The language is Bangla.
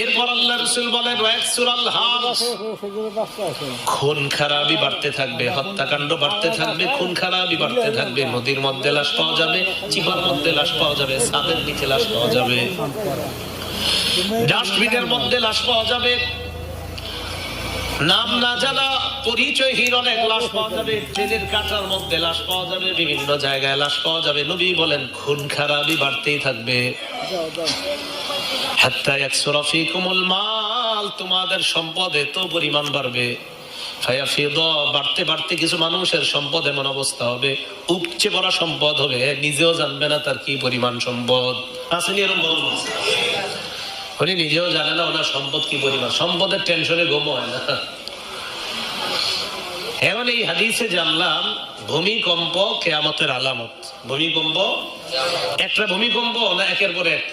এরপর আল্লাহ রাসূল বলেন ওয়াকসুরাল হাম, খুন খারাপি বাড়তে থাকবে, হত্যাকাণ্ড বাড়তে থাকবে, খুন খারাপি বাড়তে থাকবে। নদীর মধ্যে লাশ পাওয়া যাবে, চিপার মধ্যে লাশ পাওয়া যাবে, ছাদের নিচে লাশ পাওয়া যাবে, ডাস্টবিনের মধ্যে লাশ পাওয়া যাবে, নাম না জানা পরিচয়হীন অনেক লাশ পাওয়া যাবে, ট্রেনের কাঁটার মধ্যে লাশ পাওয়া যাবে, বিভিন্ন জায়গায় লাশ পাওয়া যাবে। নবী বলেন খুন খারাপি বাড়তেই থাকবে। হাত্তা ইয়াকসুরা ফীকুমুল মাল, তোমাদের সম্পদ এত পরিমাণ বাড়বে, ফায়াফিদা, বাড়তে বাড়তে কিছু মানুষের সম্পদ এমন অবস্থা হবে, উপচে পড়া সম্পদ হবে, নিজেও জানবে না তার কি পরিমাণ সম্পদ। আসেনি এরকম বড় উনি নিজেও জানে না ওনার সম্পদ কি পরিমাণ, সম্পদের টেনশনে ঘুম হয় না। এখন এই হাদিসে জানলাম ভূমিকম্প কিয়ামতের আলামত। ভূমিকম্প একটা ভূমিকম্প না একের পর এক,